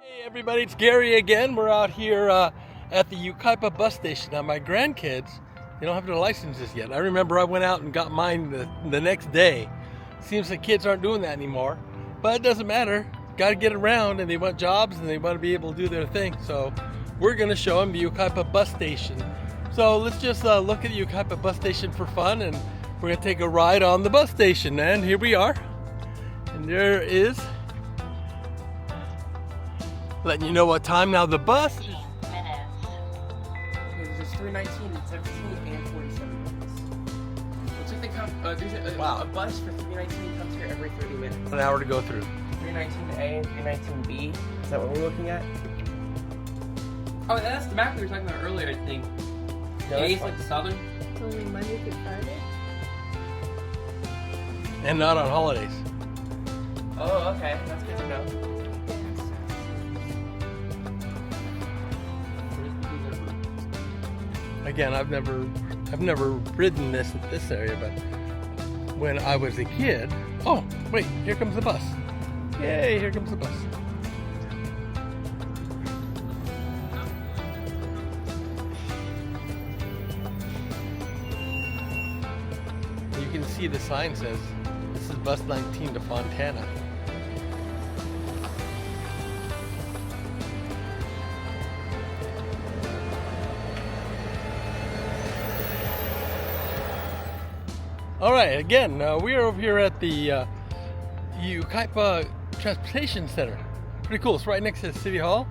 Hey everybody, it's Gary again. We're out here at the Yucaipa bus station. Now my grandkids, they don't have their licenses yet. I remember I went out and got mine the next day. Seems like kids aren't doing that anymore, but it doesn't matter. Got to get around, and they want jobs and they want to be able to do their thing. So we're going to show them the Yucaipa bus station. So let's just look at the Yucaipa bus station for fun, and we're going to take a ride on the bus station. And here we are. And there is, letting you know what time. Now the bus is There's 319 and 17 and 47 minutes. Looks like they come. There's a bus for 319 comes here every 30 minutes. an hour to go through. 319A and 319B. Is that what we're looking at? Oh, that's the map we were talking about earlier, I think. No, A is like the southern. It's only Monday through Friday? And not on holidays. Oh, okay. That's good to know. Again, I've never ridden this area, but when I was a kid, oh wait, here comes the bus. Yay, here comes the bus. You can see the sign says this is bus 19 to Fontana. All right, again, we are over here at the Yucaipa Transportation Center. Pretty cool. It's right next to the City Hall.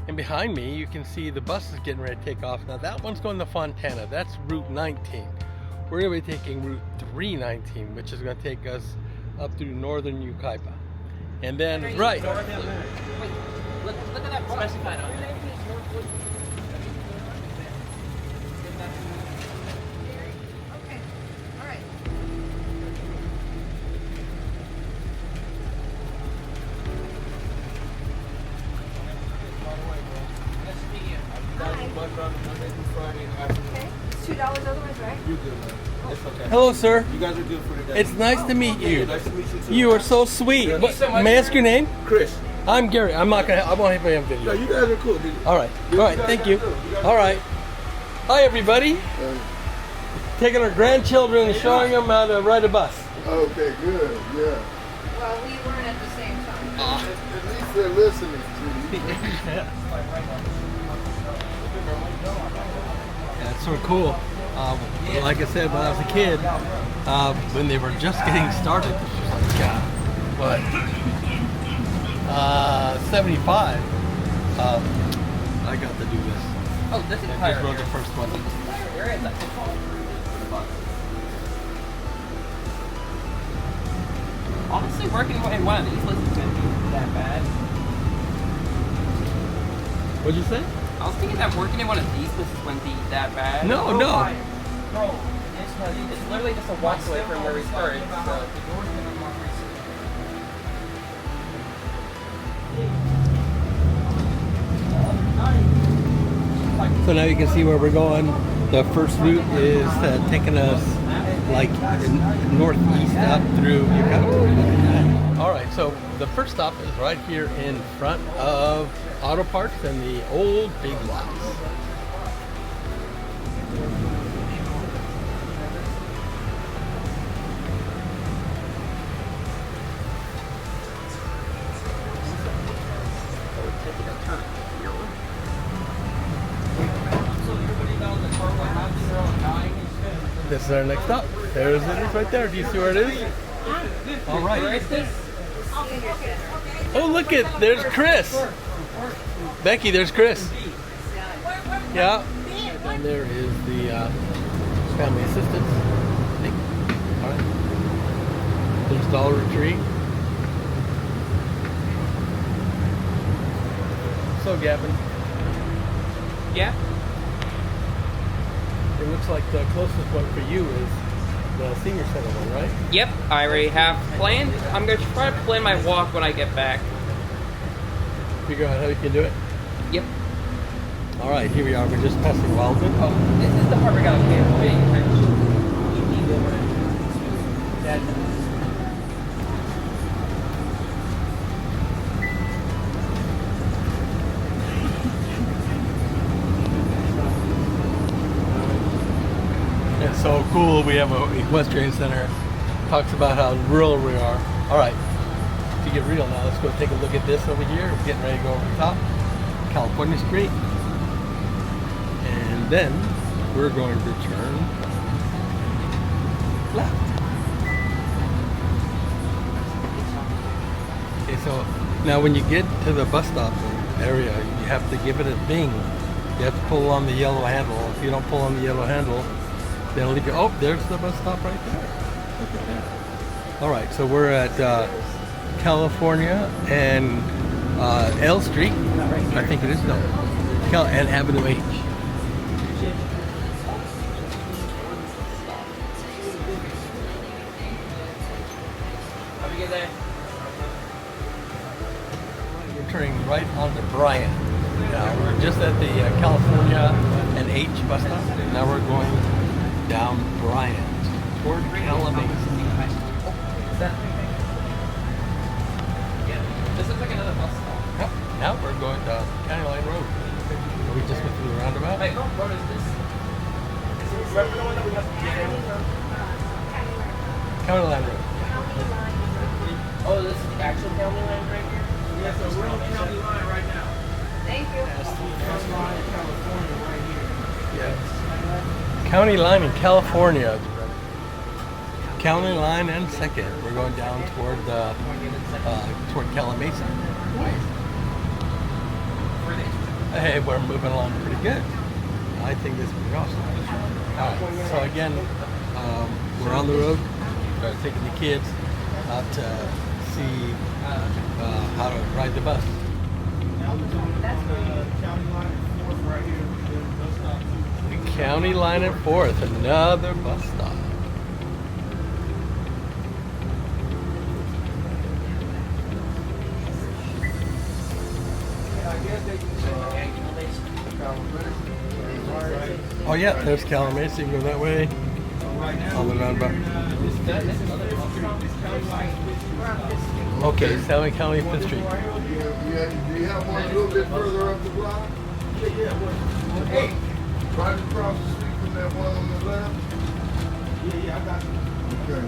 And behind me, you can see the bus is getting ready to take off. Now, that one's going to Fontana. That's Route 19. We're going to be taking Route 319, which is going to take us up through northern Yucaipa. And then, right. Wait, look at that specified on there. Okay, all right. Okay, it's $2 otherwise, right? You're good, man. It's okay. Hello, sir. You guys are good for today. It's nice to meet you. Nice to meet you too. You are so sweet. Yeah. What, may I ask your name? Chris. I'm Gary. I won't have my own No, video. you guys are cool, dude. All right. All right. Thank you. All right. Hi, everybody. Taking our grandchildren and showing them how to ride a bus. Okay, good. Yeah. Well, we weren't at the same time. At least they're listening to you. Yeah, it's sort of cool. Like I said, when I was a kid, when they were just getting started, this was like, what? 75. I got to do this. Oh, this is I higher. just rode the first one. Where is that? Honestly, working in one of these lists isn't that bad. What'd you say? I was thinking that working in one of these lists wouldn't be that bad. No. Bro, it's literally just a walk away from where we started. So now you can see where we're going. The first route is taking us like northeast up through Yucaipa. All right, so the first stop is right here in front of Auto Parts and the old Big Lots. This is our next stop. There's it is right there. Do you see where it is? All right. Where is this? Oh, look it. There's Chris. Becky, there's Chris. Yeah. And there is the family assistance. All right. There's Dollar Tree. So, Gavin, Yeah. it looks like the closest one for you is the senior center one, right? Yep, I already have planned. I'm going to try to plan my walk when I get back. Figure out how you can do it. Yep. All right, here we are. We're just passing Weldon. Oh, this is the part we got to pay for being cool. We have a equestrian center. Talks about how rural we are. All right, to get real now, let's go take a look at this over here. We're getting ready to go over the top, California Street, and then we're going to turn left. Okay, so now when you get to the bus stop area, you have to give it a ding. You have to pull on the yellow handle. If you don't pull on the yellow handle, they'll leave you. Oh, there's the bus stop right there. Look at that. All right, so we're at California and L Street. I think it is, no. And Avenue H. Have a good day. We're turning right onto Bryant. Now we're just at the California and H bus stop. Now we're going down Bryant toward Calamasa. This looks like another bus stop. Yep. Now we're going down County Line Road. We just went through the roundabout. Wait, what road is this? Remember the one that we have? County Line Road. Oh, this is the actual county line right here? Yeah, so we're on county line right now. Thank you. County line in California right here. Yes. County Line in California. County Line and Second. We're going down toward Calamasa. Hey, we're moving along pretty good. I think this is pretty awesome. All right. So again, we're on the road, taking the kids out to see how to ride the bus. County Line and 4th, another bus stop. Oh yeah, there's Calamasa. You can go that way. On the roundabout. Okay, Salmon County, 5th Street. Do you have one a little bit further up the block? Hey, right across the street from that one on the left? Yeah, I got you. Okay.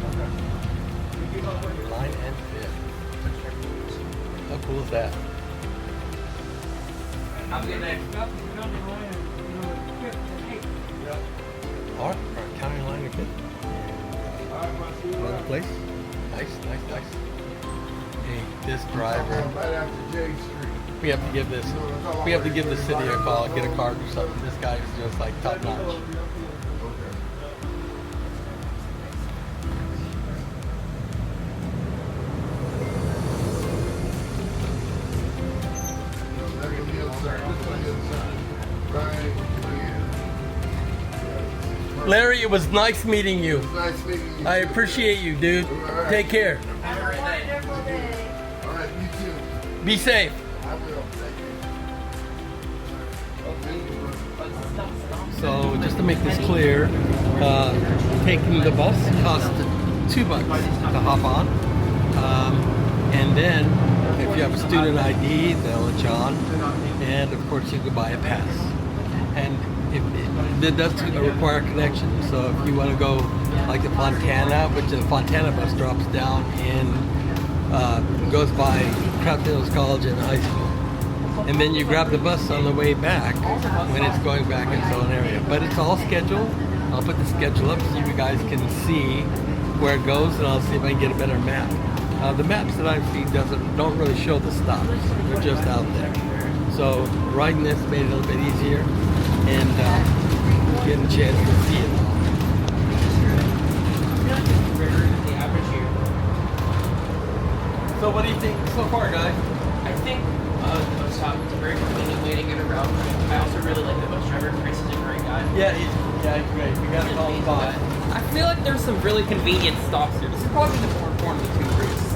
Line and 5th. How cool is that? Have a good day. All right, County Line and 5th. Another place. Nice. Hey, this driver. Right after J Street. We have to give the city a call, get a card or something. This guy is just like top notch. Larry, it was nice meeting you. Nice meeting you. I appreciate you, dude. Right. Take care. Have a wonderful day. All right, you too. Be safe. I will. Thank you. So just to make this clear, taking the bus costs $2 to hop on. And then if you have a student ID, they'll let you on. And of course you can buy a pass. And it does require a connection. So if you want to go like to Fontana, which the Fontana bus drops down in, goes by Kraft Hills College and high school. And then you grab the bus on the way back when it's going back in its own area. But it's all scheduled. I'll put the schedule up so you guys can see where it goes, and I'll see if I can get a better map. The maps that I've seen don't really show the stops. They're just out there. So riding this made it a little bit easier, and getting a chance to see it all. So what do you think so far, guys? I think it's a very convenient way to get around. I also really like the bus driver. Chris is a great guy. Yeah, he's great. We got it all spot. I feel like there's some really convenient stops here. This is probably the more important of the two routes.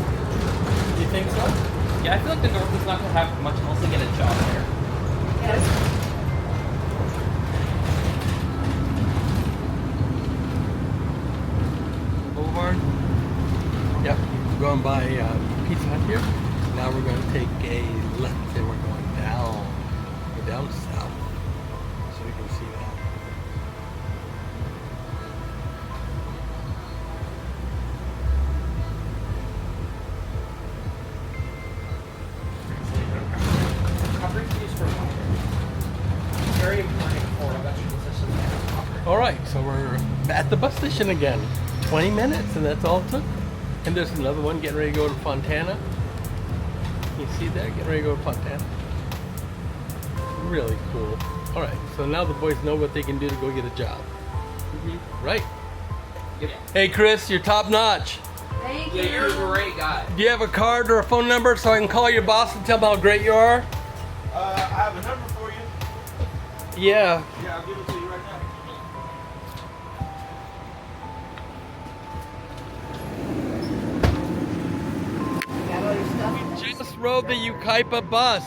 You think so? Yeah, I feel like the North is not going to have much else to get a job there. Yes. Boulevard. Yep, going by Pizza Hut here. Now we're going to take a left and we're going down. We're down south. So you can see that. at the bus station again. 20 minutes, and that's all it took. And there's another one getting ready to go to Fontana. You see that? Getting ready to go to Fontana. Really cool. All right, so now the boys know what they can do to go get a job. Right? Yep. Hey, Chris, you're top notch. Thank you. Yeah, you're a great guy. Do you have a card or a phone number so I can call your boss and tell him how great you are? I have a number for you. Yeah. Yeah, I'll give it to you right now. Got all your stuff? Just rode the Yucaipa bus.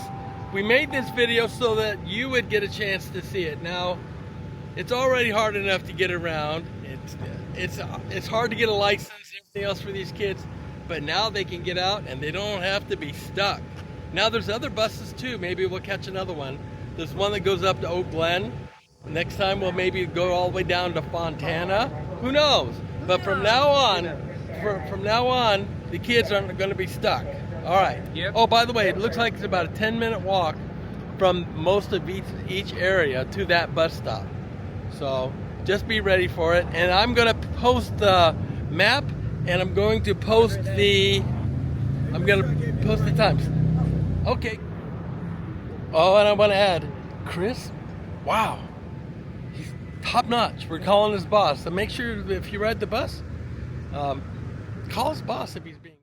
We made this video so that you would get a chance to see it. Now, it's already hard enough to get around. It's hard to get a license and everything else for these kids, but now they can get out and they don't have to be stuck. Now there's other buses too. Maybe we'll catch another one. There's one that goes up to Oak Glen. Next time we'll maybe go all the way down to Fontana. Who knows? But from now on, the kids aren't going to be stuck. All right. Yep. Oh, by the way, it looks like it's about a 10-minute walk from most of each area to that bus stop. So just be ready for it. And I'm going to post the map, and I'm going to post the times. Okay. Oh, and I want to add, Chris, wow, he's top notch. We're calling his boss. So make sure if you ride the bus, call his boss if he's being.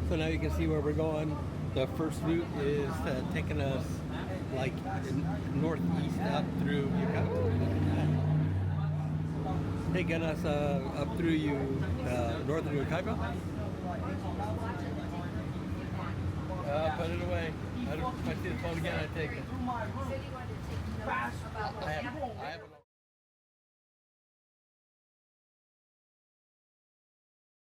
So now you can see where we're going. The first route is taking us like northeast up through Yucaipa. Taking us up through northern Yucaipa. Put it away. If I see the phone again, I take it. I have it on.